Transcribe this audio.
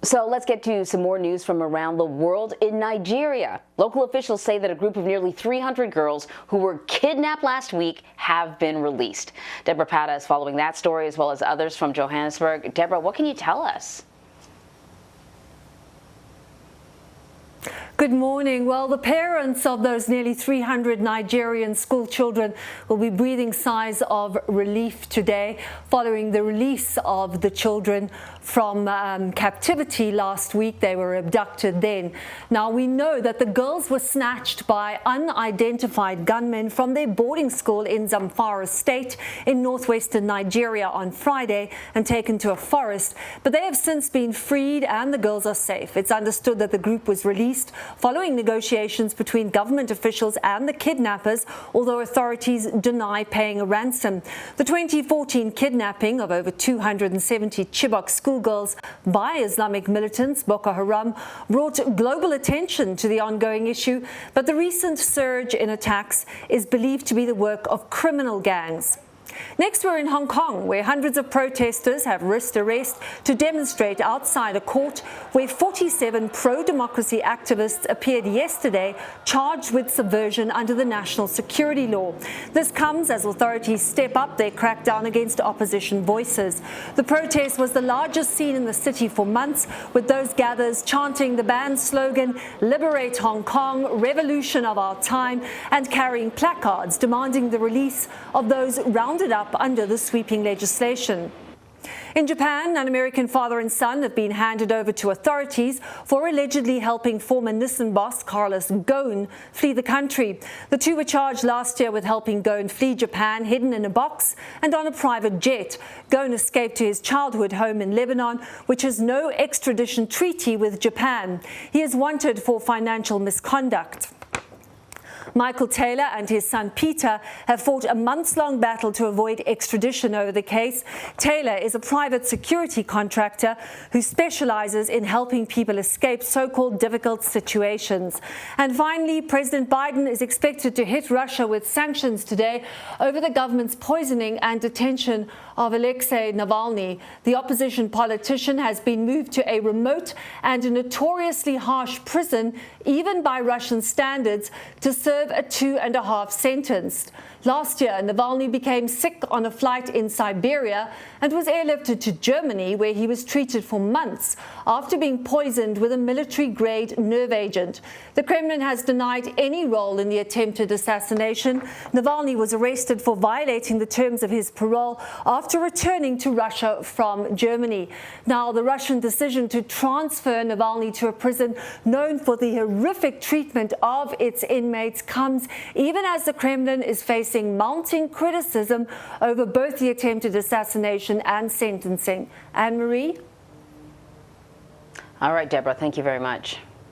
So let's get to some more news from around the world. In Nigeria, local officials say that a group of nearly 300 girls who were kidnapped last week have been released. Debora Patta is following that story as well as others from Johannesburg. Deborah, what can you tell us? Good morning. Well, the parents of those nearly 300 Nigerian school children will be breathing sighs of relief today following the release of the children from captivity last week. They were abducted then. Now, we know that the girls were snatched by unidentified gunmen from their boarding school in Zamfara State in northwestern Nigeria on Friday and taken to a forest, but they have since been freed and the girls are safe. It's understood that the group was released following negotiations between government officials and the kidnappers, although authorities deny paying a ransom. The 2014 kidnapping of over 270 Chibok schoolgirls by Islamic militants Boko Haram brought global attention to the ongoing issue, but the recent surge in attacks is believed to be the work of criminal gangs. Next, we're in Hong Kong, where hundreds of protesters have risked arrest to demonstrate outside a court where 47 pro-democracy activists appeared yesterday charged with subversion under the national security law. This comes as authorities step up their crackdown against opposition voices. The protest was the largest seen in the city for months, with those gathered chanting the band's slogan, "Liberate Hong Kong, Revolution of Our Time," and carrying placards demanding the release of those rounded up under the sweeping legislation. In Japan, an American father and son have been handed over to authorities for allegedly helping former Nissan boss Carlos Ghosn flee the country. The two were charged last year with helping Ghosn flee Japan, hidden in a box and on a private jet. Ghosn escaped to his childhood home in Lebanon, which has no extradition treaty with Japan. He is wanted for financial misconduct. Michael Taylor and his son Peter have fought a months-long battle to avoid extradition over the case. Taylor is a private security contractor who specializes in helping people escape so-called difficult situations. And finally, President Biden is expected to hit Russia with sanctions today over the government's poisoning and detention of Alexei Navalny. The opposition politician has been moved to a remote and notoriously harsh prison, even by Russian standards, to serve a 2.5 sentence. Last year, Navalny became sick on a flight in Siberia and was airlifted to Germany, where he was treated for months after being poisoned with a military-grade nerve agent. The Kremlin has denied any role in the attempted assassination. Navalny was arrested for violating the terms of his parole after returning to Russia from Germany. Now, the Russian decision to transfer Navalny to a prison known for the horrific treatment of its inmates comes even as the Kremlin is facing mounting criticism over both the attempted assassination and sentencing. Anne-Marie? All right, Deborah, thank you very much.